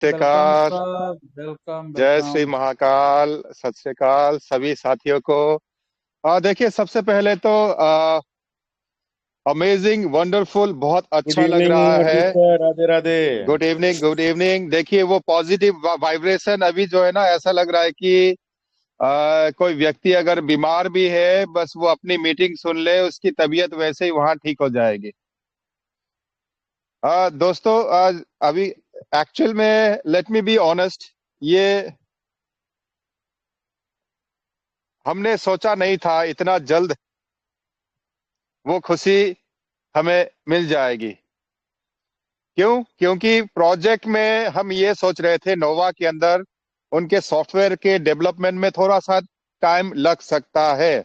Welcome श्रीकाल। Sir, welcome जय Shri welcome. Mahakal. सत श्री अकाल सभी साथियों को। देखिए, सबसे पहले तो अमेजिंग वंडरफुल बहुत गुड अच्छा लग रहा इवनिंग है। Ajit sir, Radhe Radhe. Good evening, good evening. देखिए, वो पॉजिटिव वाइब्रेशन अभी जो है ना, ऐसा लग रहा है कि कोई व्यक्ति अगर बीमार भी है, बस वो अपनी मीटिंग सुन ले, उसकी तबीयत वैसे ही वहां ठीक हो जाएगी। दोस्तों, अभी एक्चुअल में लेट मी बी ऑनेस्ट, ये हमने सोचा नहीं था इतना जल्द वो खुशी हमें मिल जाएगी। क्यों? क्योंकि प्रोजेक्ट में हम ये सोच रहे थे, नोवा के अंदर उनके सॉफ्टवेयर के डेवलपमेंट में थोड़ा सा टाइम लग सकता है,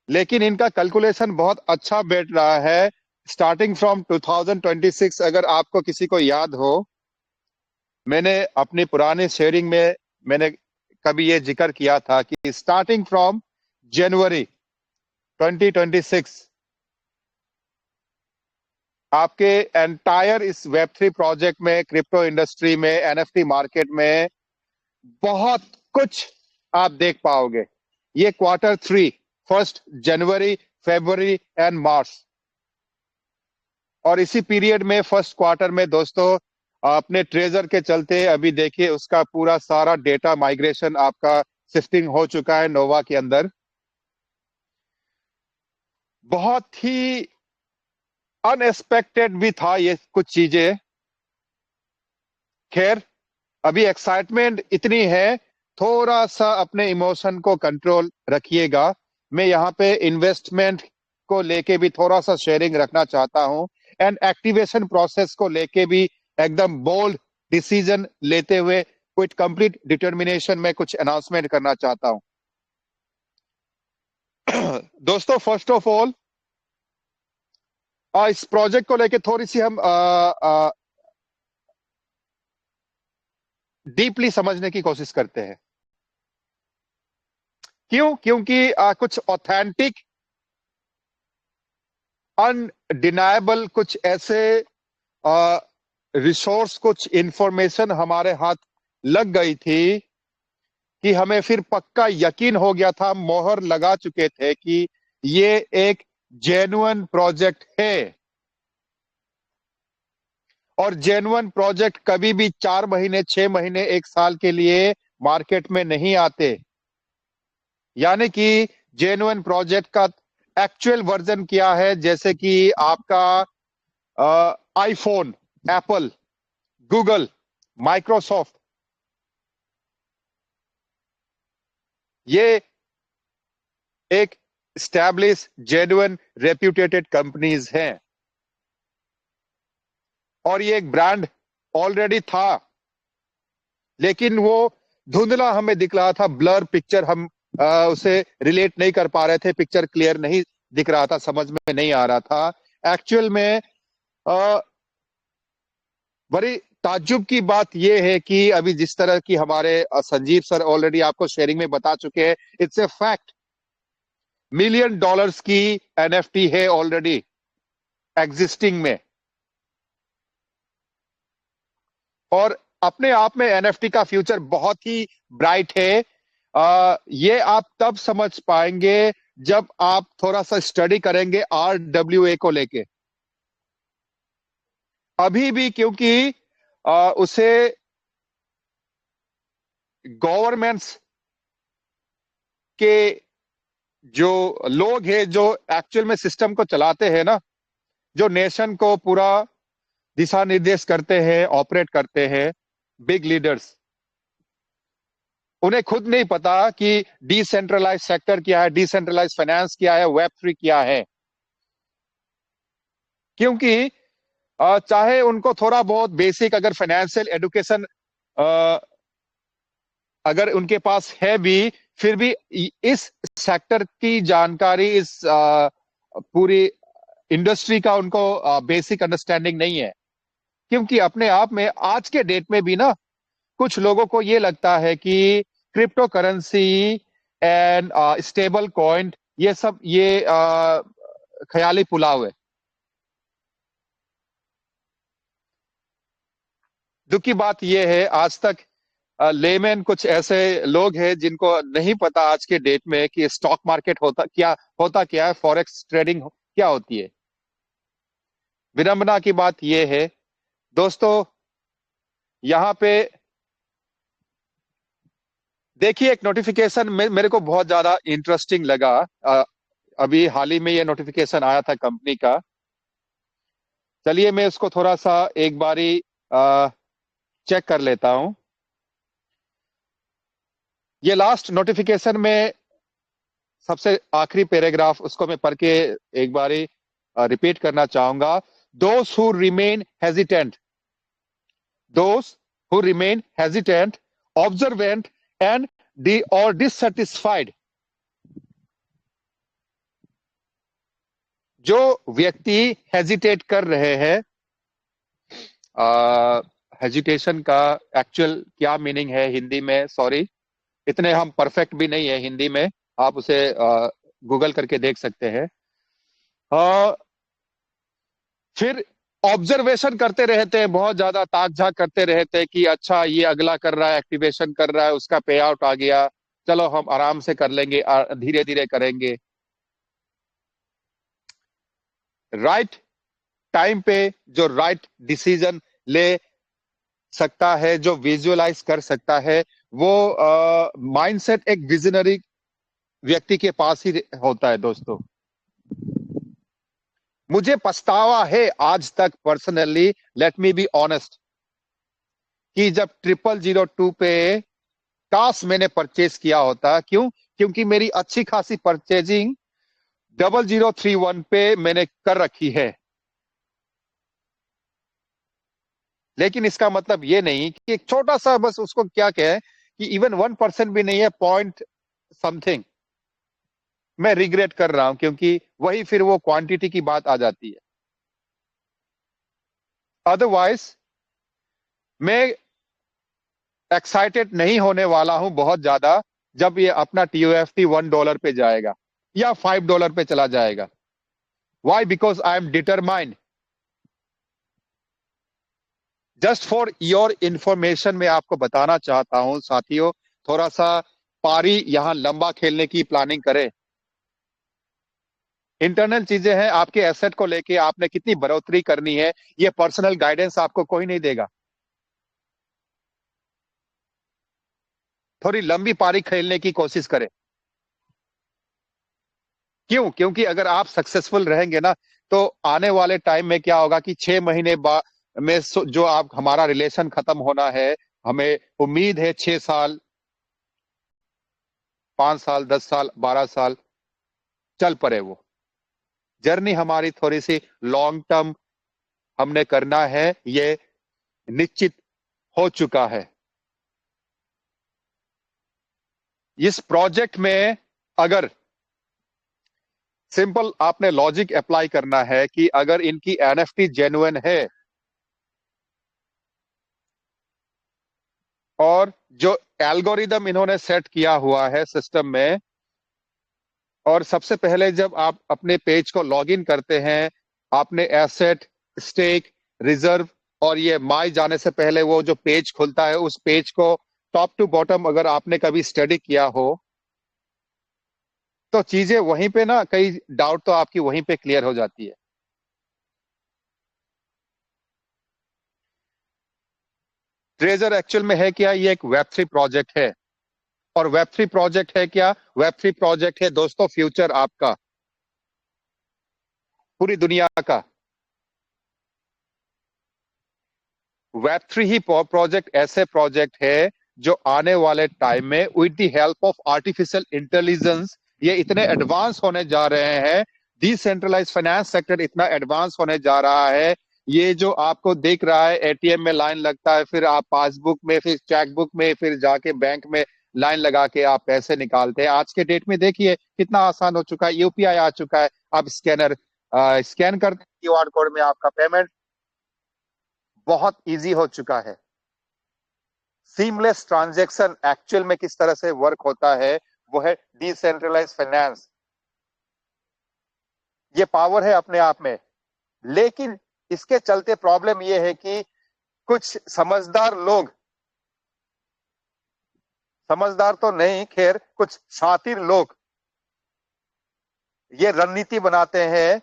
लेकिन इनका कैलकुलेशन बहुत अच्छा बैठ रहा है। स्टार्टिंग फ्रॉम 2026, अगर आपको किसी को याद हो, मैंने अपनी पुरानी शेयरिंग में मैंने कभी ये जिक्र किया था कि स्टार्टिंग फ्रॉम जनवरी 2026 आपके एंटायर इस वेब 3 प्रोजेक्ट में, क्रिप्टो इंडस्ट्री में, एनएफटी मार्केट में बहुत कुछ आप देख पाओगे। ये Q3, 1 जनवरी, फरवरी एंड मार्च, और इसी पीरियड में फर्स्ट क्वार्टर में दोस्तों, अपने ट्रेजर के चलते अभी देखिए उसका पूरा सारा डेटा माइग्रेशन आपका शिफ्टिंग हो चुका है नोवा के अंदर। बहुत ही अनएक्सपेक्टेड भी था ये कुछ चीजें। खैर, अभी एक्साइटमेंट इतनी है, थोड़ा सा अपने इमोशन को कंट्रोल रखिएगा। मैं यहाँ पे इन्वेस्टमेंट को लेके भी थोड़ा सा शेयरिंग रखना चाहता हूँ, एंड एक्टिवेशन प्रोसेस को लेके भी एकदम बोल्ड डिसीजन लेते हुए कुछ कंप्लीट डिटर्मिनेशन में कुछ अनाउंसमेंट करना चाहता हूँ। दोस्तों, फर्स्ट ऑफ ऑल, इस प्रोजेक्ट को लेके थोड़ी सी हम डीपली समझने की कोशिश करते हैं। क्यों? क्योंकि कुछ ऑथेंटिक, अनडिनाएबल कुछ ऐसे रिसोर्स, कुछ इंफॉर्मेशन हमारे हाथ लग गई थी कि हमें फिर पक्का यकीन हो गया था, मोहर लगा चुके थे कि ये एक जेन्युइन प्रोजेक्ट है। और जेन्युइन प्रोजेक्ट कभी भी 4 महीने, 6 महीने, 1 साल के लिए मार्केट में नहीं आते। यानी कि जेन्युइन प्रोजेक्ट का एक्चुअल वर्जन क्या है, जैसे कि आपका आईफोन, एप्पल, गूगल, माइक्रोसॉफ्ट, ये एक स्टैब्लिश, जेन्युइन, रेप्यूटेटेड कंपनीज हैं, और ये एक ब्रांड ऑलरेडी था, लेकिन वो धुंधला हमें दिख रहा था, ब्लर पिक्चर, हम उसे रिलेट नहीं कर पा रहे थे, पिक्चर क्लियर नहीं दिख रहा था, समझ में नहीं आ रहा था। एक्चुअल में बड़ी ताज्जुब की बात यह है कि अभी जिस तरह की हमारे संजीव सर ऑलरेडी आपको शेयरिंग में बता चुके हैं, इट्स ए फैक्ट, $1 मिलियन की एनएफटी है ऑलरेडी एग्जिस्टिंग में। और अपने आप में एनएफटी का फ्यूचर बहुत ही ब्राइट है। ये आप तब समझ पाएंगे जब आप थोड़ा सा स्टडी करेंगे आरडब्ल्यूए को लेके। अभी भी क्योंकि उसे गवर्नमेंट्स के जो लोग हैं, जो एक्चुअल में सिस्टम को चलाते हैं ना, जो नेशन को पूरा दिशा निर्देश करते हैं, ऑपरेट करते हैं, बिग लीडर्स, उन्हें खुद नहीं पता कि डिसेंट्रलाइज सेक्टर क्या है, डिसेंट्रलाइज फाइनेंस क्या है, वेब 3 क्या है। क्योंकि चाहे उनको थोड़ा बहुत बेसिक अगर फाइनेंशियल एजुकेशन अगर उनके पास है भी, फिर भी इस सेक्टर की जानकारी, इस पूरी इंडस्ट्री का उनको बेसिक अंडरस्टैंडिंग नहीं है। क्योंकि अपने आप में आज के डेट में भी ना, कुछ लोगों को ये लगता है कि crypto currency and stable coin, ये सब ये ख्याली पुलाव है। दुख की बात यह है, आज तक लेमैन कुछ ऐसे लोग हैं जिनको नहीं पता आज के डेट में कि स्टॉक मार्केट होता क्या है, फॉरेक्स ट्रेडिंग क्या होती है। विडंबना की बात यह है दोस्तों, यहाँ पे देखिए एक नोटिफिकेशन मेरे को बहुत ज्यादा इंटरेस्टिंग लगा। अभी हाल ही में ये नोटिफिकेशन आया था कंपनी का। चलिए मैं इसको थोड़ा सा एक बारी चेक कर लेता हूं। ये लास्ट नोटिफिकेशन में सबसे आखिरी पैराग्राफ, उसको मैं पढ़ के एक बारी रिपीट करना चाहूंगा। Those who remain hesitant, those who remain hesitant, observant and D और डिससेटिस्फाइड, जो व्यक्ति हेजिटेट कर रहे हैं, हेजिटेशन का एक्चुअल क्या मीनिंग है हिंदी में, सॉरी इतने हम परफेक्ट भी नहीं है हिंदी में, आप उसे गूगल करके देख सकते हैं। फिर ऑब्जर्वेशन करते रहते हैं, बहुत ज्यादा ताक झाक करते रहते हैं कि अच्छा ये अगला कर रहा है, एक्टिवेशन कर रहा है, उसका पे आउट आ गया, चलो हम आराम से कर लेंगे, धीरे धीरे करेंगे। राइट टाइम पे जो राइट डिसीजन ले सकता है, जो विजुअलाइज कर सकता है, वो माइंडसेट एक विजनरी व्यक्ति के पास ही होता है दोस्तों। मुझे पछतावा है आज तक personally, let me be honest, कि जब 0002 पे काश मैंने परचेज किया होता। क्यों? क्योंकि मेरी अच्छी खासी परचेजिंग 0031 पे मैंने कर रखी है। लेकिन इसका मतलब ये नहीं कि एक छोटा सा, बस उसको क्या कहें कि इवन 1% भी नहीं है, पॉइंट समथिंग, मैं रिग्रेट कर रहा हूं, क्योंकि वही फिर वो क्वांटिटी की बात आ जाती है। अदरवाइज मैं एक्साइटेड नहीं होने वाला हूं बहुत ज्यादा जब ये अपना TOFT $1 पे जाएगा या $5 पे चला जाएगा। Why? Because I am determined. Just for your information मैं आपको बताना चाहता हूं साथियों, थोड़ा सा पारी यहां लंबा खेलने की प्लानिंग करें। इंटरनल चीजें हैं, आपके एसेट को लेके आपने कितनी बढ़ोतरी करनी है, ये पर्सनल गाइडेंस आपको कोई नहीं देगा। थोड़ी लंबी पारी खेलने की कोशिश करें। क्यों? क्योंकि अगर आप सक्सेसफुल रहेंगे ना, तो आने वाले टाइम में क्या होगा कि 6 महीने बाद में जो आप हमारा रिलेशन खत्म होना है, हमें उम्मीद है 6 साल, 5 साल, 10 साल, 12 साल चल पड़े, वो जर्नी हमारी थोड़ी सी लॉन्ग टर्म हमने करना है, ये निश्चित हो चुका है। इस प्रोजेक्ट में अगर सिंपल आपने लॉजिक अप्लाई करना है कि अगर इनकी NFT जेन्युइन है, और जो एल्गोरिदम इन्होंने सेट किया हुआ है सिस्टम में, और सबसे पहले जब आप अपने पेज को लॉगिन करते हैं, आपने एसेट, स्टेक, रिजर्व और ये माई जाने से पहले वो जो पेज खुलता है, उस पेज को टॉप टू बॉटम अगर आपने कभी स्टडी किया हो, तो चीजें वहीं पे ना, कई डाउट तो आपकी वहीं पे क्लियर हो जाती है। ट्रेजर एक्चुअल में है क्या? ये एक वेब3 प्रोजेक्ट है। और वेब3 प्रोजेक्ट है क्या? वेब3 प्रोजेक्ट है दोस्तों फ्यूचर आपका, पूरी दुनिया का। वेब3 ही प्रोजेक्ट ऐसे प्रोजेक्ट है जो आने वाले टाइम में with the help of artificial intelligence ये इतने एडवांस होने जा रहे हैं। डिसेंट्रलाइज फाइनेंस सेक्टर इतना एडवांस होने जा रहा है। ये जो आपको देख रहा है, ATM में लाइन लगता है, फिर आप पासबुक में, फिर चेकबुक में, फिर जाके बैंक में लाइन लगा के आप पैसे निकालते हैं। आज के डेट में देखिए कितना आसान हो चुका है, UPI आ चुका है। आप स्कैनर स्कैन करते हैं, QR कोड में आपका पेमेंट बहुत इजी हो चुका है। सीमलेस ट्रांजैक्शन एक्चुअल में किस तरह से वर्क होता है, वो है डिसेंट्रलाइज फाइनेंस। ये पावर है अपने आप में, लेकिन इसके चलते प्रॉब्लम ये है कि कुछ समझदार लोग, समझदार तो नहीं, खैर कुछ शातिर लोग ये रणनीति बनाते हैं,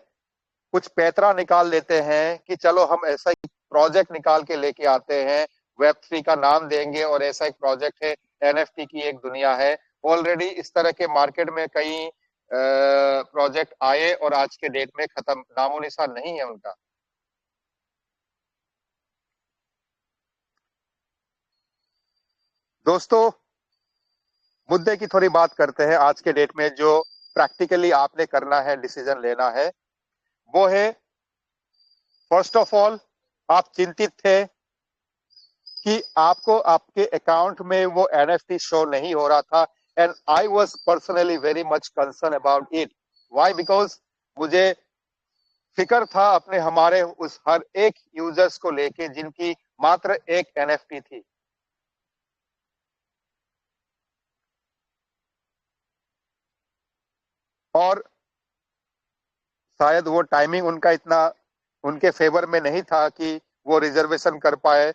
कुछ पैतरा निकाल लेते हैं कि चलो हम ऐसा एक प्रोजेक्ट निकाल के लेके आते हैं, वेब 3 का नाम देंगे और ऐसा एक प्रोजेक्ट है, एनएफटी की एक दुनिया है। ऑलरेडी इस तरह के मार्केट में कई प्रोजेक्ट आए और आज के डेट में खत्म, नामो निशान नहीं है उनका। दोस्तों, मुद्दे की थोड़ी बात करते हैं। आज के डेट में जो प्रैक्टिकली आपने करना है, डिसीजन लेना है, वो है फर्स्ट ऑफ ऑल, आप चिंतित थे कि आपको आपके अकाउंट में वो एनएफटी शो नहीं हो रहा था, and I was personally very much concern about it. Why? Because मुझे फिक्र था अपने हमारे उस हर एक यूजर्स को लेके जिनकी मात्र एक एनएफटी थी। और शायद वो टाइमिंग उनका इतना उनके फेवर में नहीं था कि वो रिजर्वेशन कर पाए,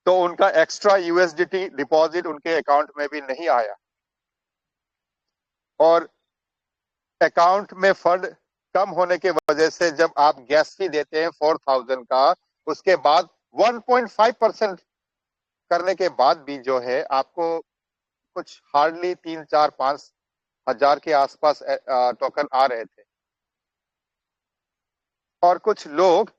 तो उनका एक्स्ट्रा यूएसडीटी डिपॉजिट उनके अकाउंट में भी नहीं आया। और अकाउंट में फंड कम होने की वजह से जब आप गैस फी देते हैं 4000 का, उसके बाद 1.5% करने के बाद भी जो है आपको कुछ हार्डली 3, 4, 5 हजार के आसपास टोकन आ रहे थे। और कुछ लोग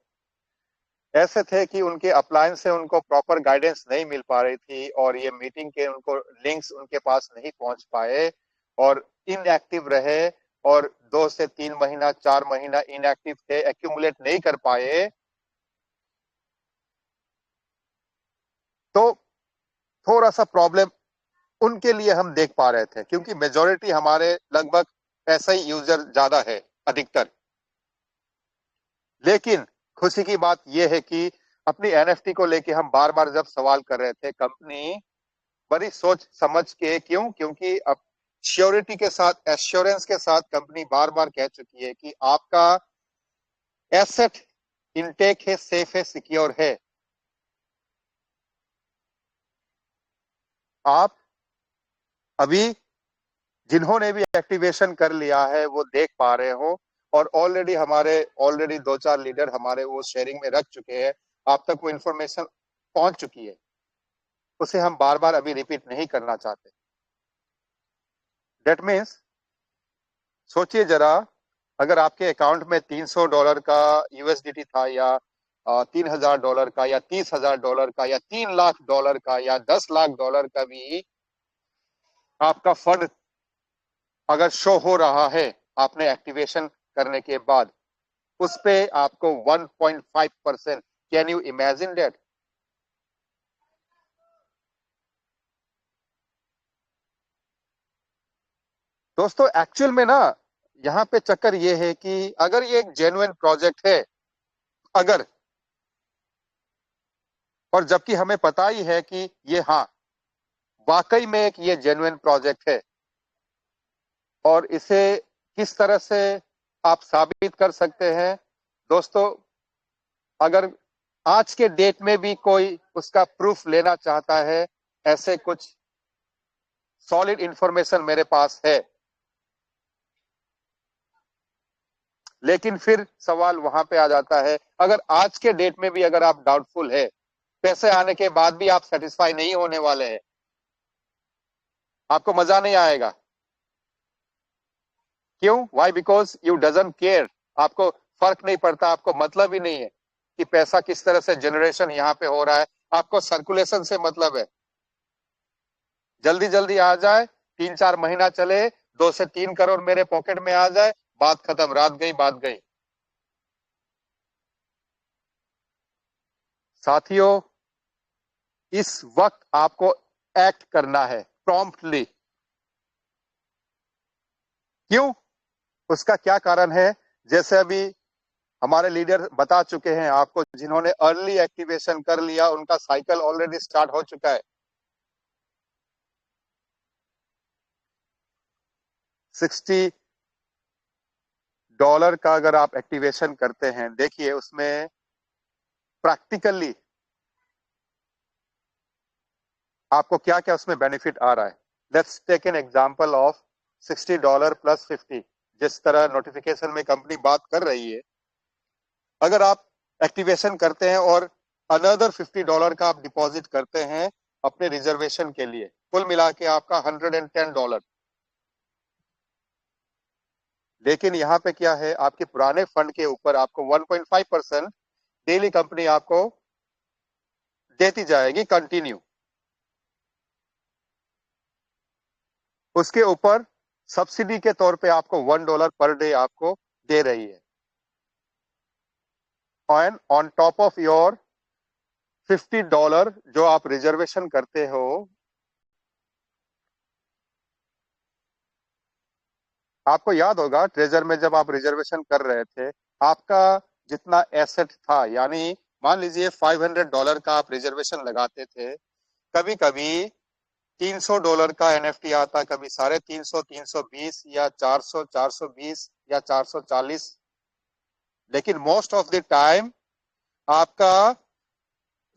ऐसे थे कि उनके अप्लायंस से उनको प्रॉपर गाइडेंस नहीं मिल पा रही थी और ये मीटिंग के उनको लिंक्स उनके पास नहीं पहुंच पाए और इनएक्टिव रहे, और 2 से 3 महीना 4 महीना इनएक्टिव थे, एक्यूमुलेट नहीं कर पाए। तो थोड़ा सा प्रॉब्लम उनके लिए हम देख पा रहे थे, क्योंकि मेजोरिटी हमारे लगभग ऐसा ही यूजर ज्यादा है, अधिकतर। लेकिन खुशी की बात यह है कि अपनी एनएफटी को लेके हम बार बार जब सवाल कर रहे थे, कंपनी बड़ी सोच समझ के, क्योंकि अब श्योरिटी के साथ, एश्योरेंस के साथ कंपनी बार बार कह चुकी है कि आपका एसेट इनटेक है, सेफ है, सिक्योर है। आप अभी जिन्होंने भी एक्टिवेशन कर लिया है वो देख पा रहे हो, और ऑलरेडी 2, 4 लीडर हमारे वो शेयरिंग में रख चुके हैं, आप तक वो इंफॉर्मेशन पहुंच चुकी है, उसे हम बार बार अभी रिपीट नहीं करना चाहते। डेट मीन्स सोचिए जरा, अगर आपके अकाउंट में $300 का यूएसडीटी था, या $3000 का, या $30,000 का, या $3 लाख का, या $10 लाख का भी आपका फंड अगर शो हो रहा है आपने एक्टिवेशन करने के बाद, उस पे आपको 1.5%, कैन यू इमेजिन दैट? दोस्तों, एक्चुअल में ना, यहाँ पे चक्कर ये है कि अगर ये एक जेन्युइन प्रोजेक्ट है, अगर, और जबकि हमें पता ही है कि ये, हाँ, वाकई में एक ये जेन्युइन प्रोजेक्ट है, और इसे किस तरह से आप साबित कर सकते हैं? दोस्तों, अगर आज के डेट में भी कोई उसका प्रूफ लेना चाहता है, ऐसे कुछ सॉलिड इंफॉर्मेशन मेरे पास है। लेकिन फिर सवाल वहां पे आ जाता है, अगर आज के डेट में भी अगर आप डाउटफुल है, पैसे आने के बाद भी आप सेटिस्फाई नहीं होने वाले हैं, आपको मजा नहीं आएगा। क्यों? Why? Because you doesn't care. आपको फर्क नहीं पड़ता, आपको मतलब ही नहीं है कि पैसा किस तरह से जनरेशन यहाँ पे हो रहा है, आपको सर्कुलेशन से मतलब है। जल्दी जल्दी आ जाए, 3, 4 महीना चले, 2 से 3 करोड़ मेरे पॉकेट में आ जाए, बात खत्म, रात गई बात गई। साथियों, इस वक्त आपको एक्ट करना है प्रॉम्प्टली। क्यों? उसका क्या कारण है? जैसे अभी हमारे लीडर बता चुके हैं आपको, जिन्होंने अर्ली एक्टिवेशन कर लिया उनका साइकिल ऑलरेडी स्टार्ट हो चुका है। $60 का अगर आप एक्टिवेशन करते हैं, देखिए उसमें प्रैक्टिकली आपको क्या क्या उसमें बेनिफिट आ रहा है। Let's take an example of $60 plus 50। जिस तरह नोटिफिकेशन में कंपनी बात कर रही है, अगर आप एक्टिवेशन करते हैं और अनदर $50 का आप डिपॉजिट करते हैं अपने रिजर्वेशन के लिए, कुल मिला के आपका $110। लेकिन यहाँ पे क्या है, आपके पुराने फंड के ऊपर आपको 1.5% डेली कंपनी आपको देती जाएगी कंटिन्यू। उसके ऊपर सब्सिडी के तौर पे आपको $1 पर डे आपको दे रही है। And on top of your $50 जो आप रिजर्वेशन करते हो, आपको याद होगा ट्रेजर में जब आप रिजर्वेशन कर रहे थे, आपका जितना एसेट था, यानी मान लीजिए $500 का आप रिजर्वेशन लगाते थे, कभी कभी $300 का एनएफटी आता, कभी 350, 320 या 400, 420 या 440। लेकिन मोस्ट ऑफ द टाइम आपका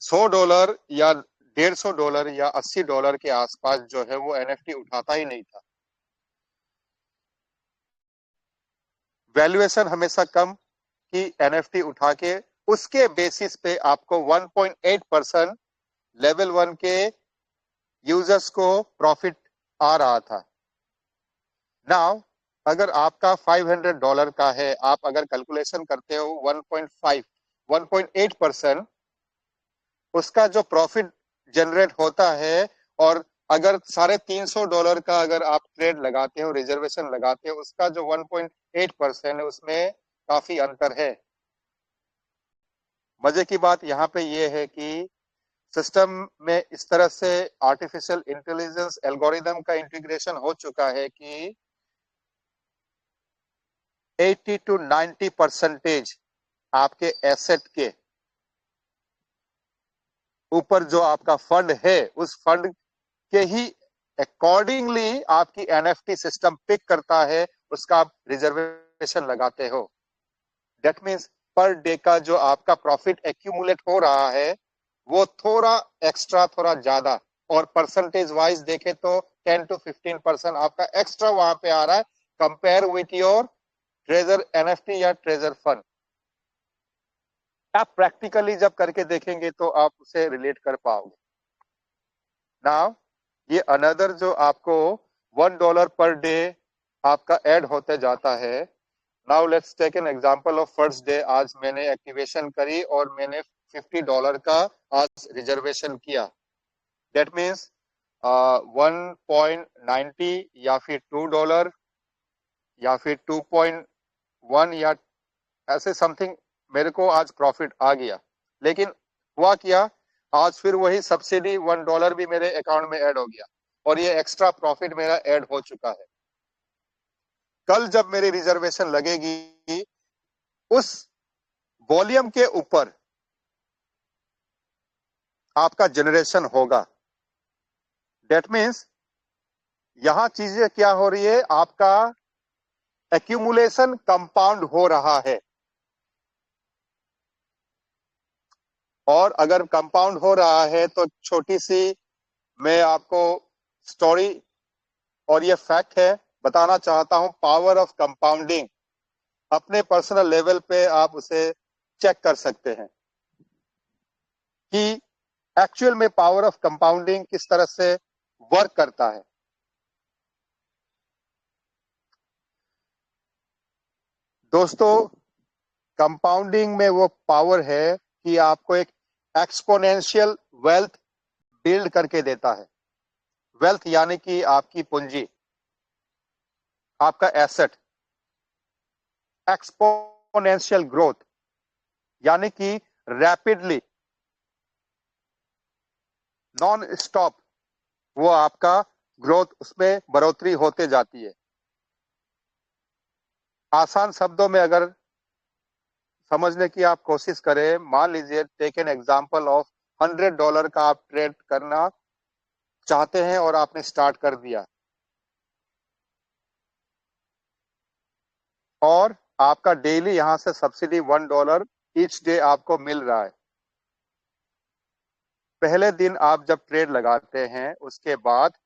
$100 या $150 या $80 के आसपास जो है वो एनएफटी उठाता ही नहीं था। वैल्यूएशन हमेशा कम की एनएफटी उठा के उसके बेसिस पे आपको 1.8% लेवल 1 के यूजर्स को प्रॉफिट आ रहा था। नाउ अगर आपका $500 का है, आप अगर कैलकुलेशन करते हो 1.8%, उसका जो प्रॉफिट जनरेट होता है, और अगर $350 का अगर आप ट्रेड लगाते हो, रिजर्वेशन लगाते हो, उसका जो 1.8% है, उसमें काफी अंतर है। मजे की बात यहाँ पे ये है कि सिस्टम में इस तरह से आर्टिफिशियल इंटेलिजेंस एल्गोरिदम का इंटीग्रेशन हो चुका है कि 80 to 90% आपके एसेट के ऊपर जो आपका फंड है, उस फंड के ही अकॉर्डिंगली आपकी एनएफटी सिस्टम पिक करता है, उसका आप रिजर्वेशन लगाते हो। दैट मीन्स पर डे का जो आपका प्रॉफिट एक्यूमुलेट हो रहा है वो थोड़ा एक्स्ट्रा, थोड़ा ज्यादा, और परसेंटेज वाइज देखे तो 10 to 15% आपका एक्स्ट्रा वहां पे आ रहा है compare with your treasure NFT या ट्रेजर फंड। आप प्रैक्टिकली जब करके देखेंगे तो आप उसे रिलेट कर पाओगे। नाउ ये अनदर जो आपको $1 पर डे आपका ऐड होते जाता है। Now let's take an example of first day. आज मैंने एक्टिवेशन करी और मैंने $50 का आज रिजर्वेशन किया। दैट मीन्स 1.90 या फिर $2 या फिर 2.1 या ऐसे समथिंग मेरे को आज प्रॉफिट आ गया। लेकिन हुआ क्या, आज फिर वही सब्सिडी $1 भी मेरे अकाउंट में ऐड हो गया और ये एक्स्ट्रा प्रॉफिट मेरा ऐड हो चुका है। कल जब मेरी रिजर्वेशन लगेगी, उस वॉल्यूम के ऊपर आपका जनरेशन होगा। दैट मीन्स यहां चीजें क्या हो रही है, आपका एक्यूमुलेशन कंपाउंड हो रहा है। और अगर कंपाउंड हो रहा है तो छोटी सी मैं आपको स्टोरी और ये फैक्ट है बताना चाहता हूं। पावर ऑफ कंपाउंडिंग अपने पर्सनल लेवल पे आप उसे चेक कर सकते हैं कि एक्चुअल में पावर ऑफ कंपाउंडिंग किस तरह से वर्क करता है। दोस्तों, कंपाउंडिंग में वो पावर है कि आपको एक एक्सपोनेंशियल वेल्थ बिल्ड करके देता है। वेल्थ यानी कि आपकी पूंजी, आपका एसेट। एक्सपोनेंशियल ग्रोथ यानी कि रैपिडली, नॉन स्टॉप वो आपका ग्रोथ, उसमें बढ़ोतरी होते जाती है। आसान शब्दों में अगर समझने की आप कोशिश करें, मान लीजिए टेक एन एग्जांपल ऑफ $100 का आप ट्रेड करना चाहते हैं और आपने स्टार्ट कर दिया, और आपका डेली यहां से सब्सिडी $1 ईच डे आपको मिल रहा है। पहले दिन आप जब ट्रेड लगाते हैं उसके बाद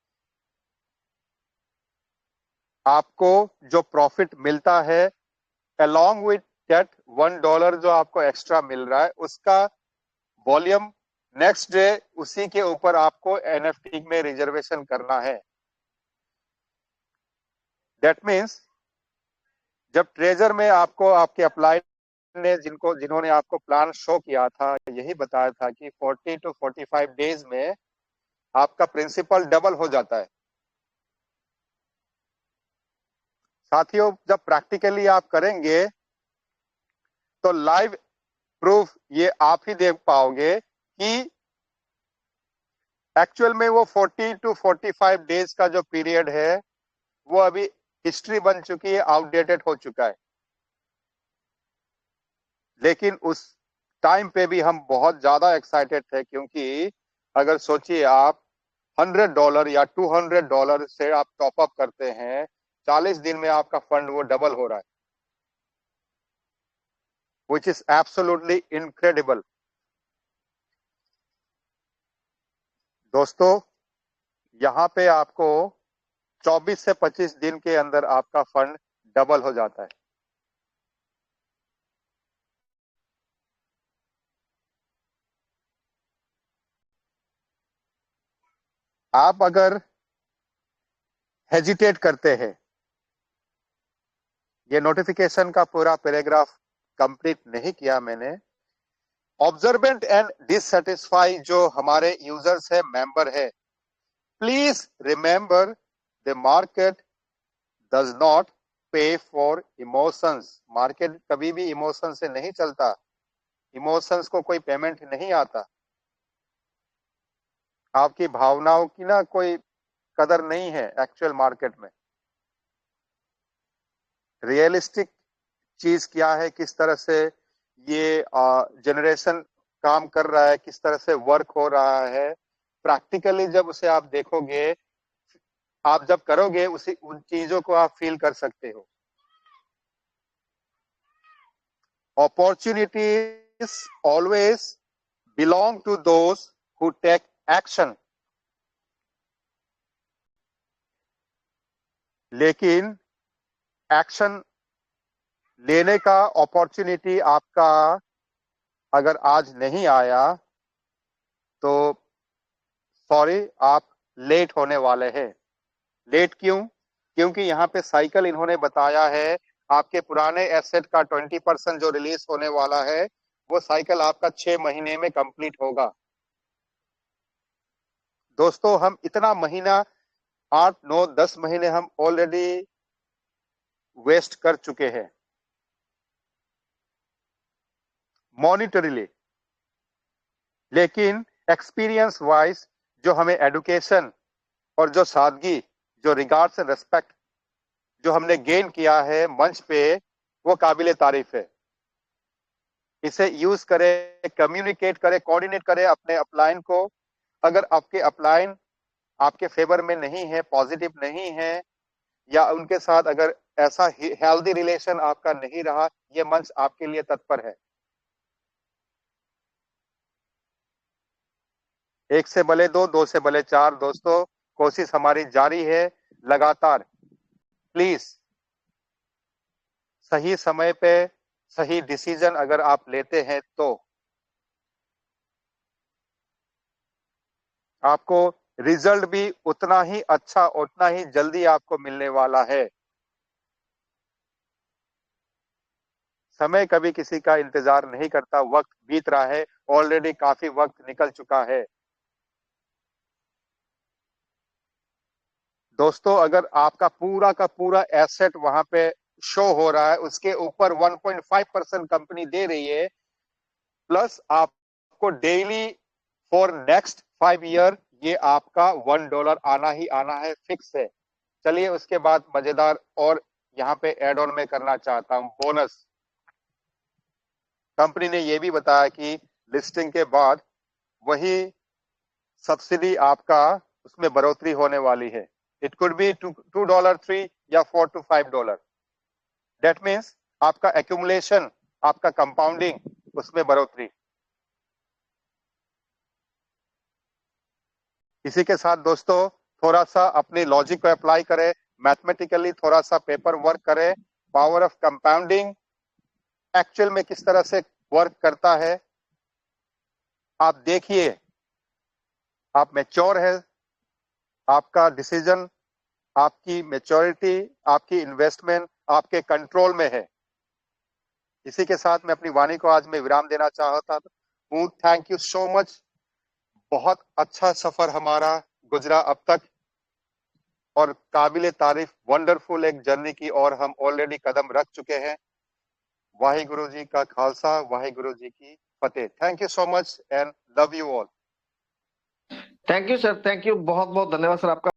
आपको जो प्रॉफिट मिलता है along with that $1 जो आपको एक्स्ट्रा मिल रहा है उसका वॉल्यूम नेक्स्ट डे उसी के ऊपर आपको एनएफटी में रिजर्वेशन करना है। दैट मीन्स जब ट्रेजर में आपको आपके अप्लाई ने जिन्होंने आपको प्लान शो किया था यही बताया था कि 40 to 45 डेज में आपका प्रिंसिपल डबल हो जाता है। साथियों जब प्रैक्टिकली आप करेंगे तो लाइव प्रूफ ये आप ही देख पाओगे कि एक्चुअल में वो 40 to 45 डेज का जो पीरियड है वो अभी हिस्ट्री बन चुकी है, आउटडेटेड हो चुका है। लेकिन उस टाइम पे भी हम बहुत ज्यादा एक्साइटेड थे क्योंकि अगर सोचिए आप $100 या $200 से आप टॉप अप करते हैं 40 दिन में आपका फंड वो डबल हो रहा है, विच इज एब्सोल्युटली इनक्रेडिबल। दोस्तों यहाँ पे आपको 24 से 25 दिन के अंदर आपका फंड डबल हो जाता है। आप अगर हेजिटेट करते हैं, ये नोटिफिकेशन का पूरा पैराग्राफ कंप्लीट नहीं किया मैंने। ऑब्जर्वेंट एंड डिससेटिस्फाई जो हमारे यूजर्स है, मेंबर है, please remember the market does not पे फॉर इमोशंस। मार्केट कभी भी इमोशन से नहीं चलता, इमोशंस को कोई पेमेंट नहीं आता। आपकी भावनाओं की ना कोई कदर नहीं है एक्चुअल मार्केट में। रियलिस्टिक चीज क्या है, किस तरह से ये जनरेशन काम कर रहा है, किस तरह से वर्क हो रहा है, प्रैक्टिकली जब उसे आप देखोगे, आप जब करोगे उसी उन चीजों को आप फील कर सकते हो। Opportunities always belong to those who take action. लेकिन एक्शन लेने का अपॉर्चुनिटी आपका अगर आज नहीं आया तो सॉरी, आप लेट होने वाले हैं। लेट क्यों? क्योंकि यहाँ पे साइकिल इन्होंने बताया है आपके पुराने एसेट का 20% जो रिलीज होने वाला है वो साइकिल आपका 6 महीने में कंप्लीट होगा। दोस्तों हम इतना महीना 8, 9, 10 महीने हम ऑलरेडी वेस्ट कर चुके हैं मॉनिटरीली। लेकिन एक्सपीरियंस वाइज जो हमें एडुकेशन और जो सादगी, जो रिगार्ड्स एंड रेस्पेक्ट जो हमने गेन किया है मंच पे, वो काबिले तारीफ है। इसे यूज करें, कम्युनिकेट करें, कोऑर्डिनेट करें अपने अपलाइन को। अगर आपके अपलाइन आपके फेवर में नहीं है, पॉजिटिव नहीं है, या उनके साथ अगर ऐसा हेल्दी रिलेशन आपका नहीं रहा, ये मंच आपके लिए तत्पर है। एक से भले दो, दो से भले चार। दोस्तों कोशिश हमारी जारी है लगातार। प्लीज सही समय पे सही डिसीजन अगर आप लेते हैं तो आपको रिजल्ट भी उतना ही अच्छा, उतना ही जल्दी आपको मिलने वाला है। समय कभी किसी का इंतजार नहीं करता, वक्त बीत रहा है, ऑलरेडी काफी वक्त निकल चुका है। दोस्तों अगर आपका पूरा का पूरा एसेट वहां पे शो हो रहा है, उसके ऊपर 1.5% कंपनी दे रही है, प्लस आपको डेली फॉर नेक्स्ट 5 ईयर ये आपका $1 आना ही आना है, फिक्स है। चलिए उसके बाद मजेदार और यहाँ पे एड ऑन में करना चाहता हूँ बोनस। कंपनी ने ये भी बताया कि लिस्टिंग के बाद वही सब्सिडी आपका उसमें बढ़ोतरी होने वाली है। इट कुड बी $2, 3 या $4 to $5। दैट मीन्स आपका एक्यूमुलेशन, आपका कंपाउंडिंग, उसमें बढ़ोतरी। इसी के साथ दोस्तों थोड़ा सा अपनी लॉजिक को अप्लाई करें, मैथमेटिकली थोड़ा सा पेपर वर्क करें, पावर ऑफ कंपाउंडिंग एक्चुअल में किस तरह से वर्क करता है आप देखिए। आप मैच्योर है, आपका डिसीजन, आपकी मैच्योरिटी, आपकी इन्वेस्टमेंट आपके कंट्रोल में है। इसी के साथ मैं अपनी वाणी को आज मैं विराम देना चाहता हूँ। Thank you so much. बहुत अच्छा सफर हमारा गुजरा अब तक और काबिले तारीफ वंडरफुल एक जर्नी की और हम ऑलरेडी कदम रख चुके हैं। वाहिगुरु जी का खालसा, वाहिगुरु जी की फतेह। Thank you so much and love you all. Thank you sir, thank you, बहुत बहुत धन्यवाद सर आपका।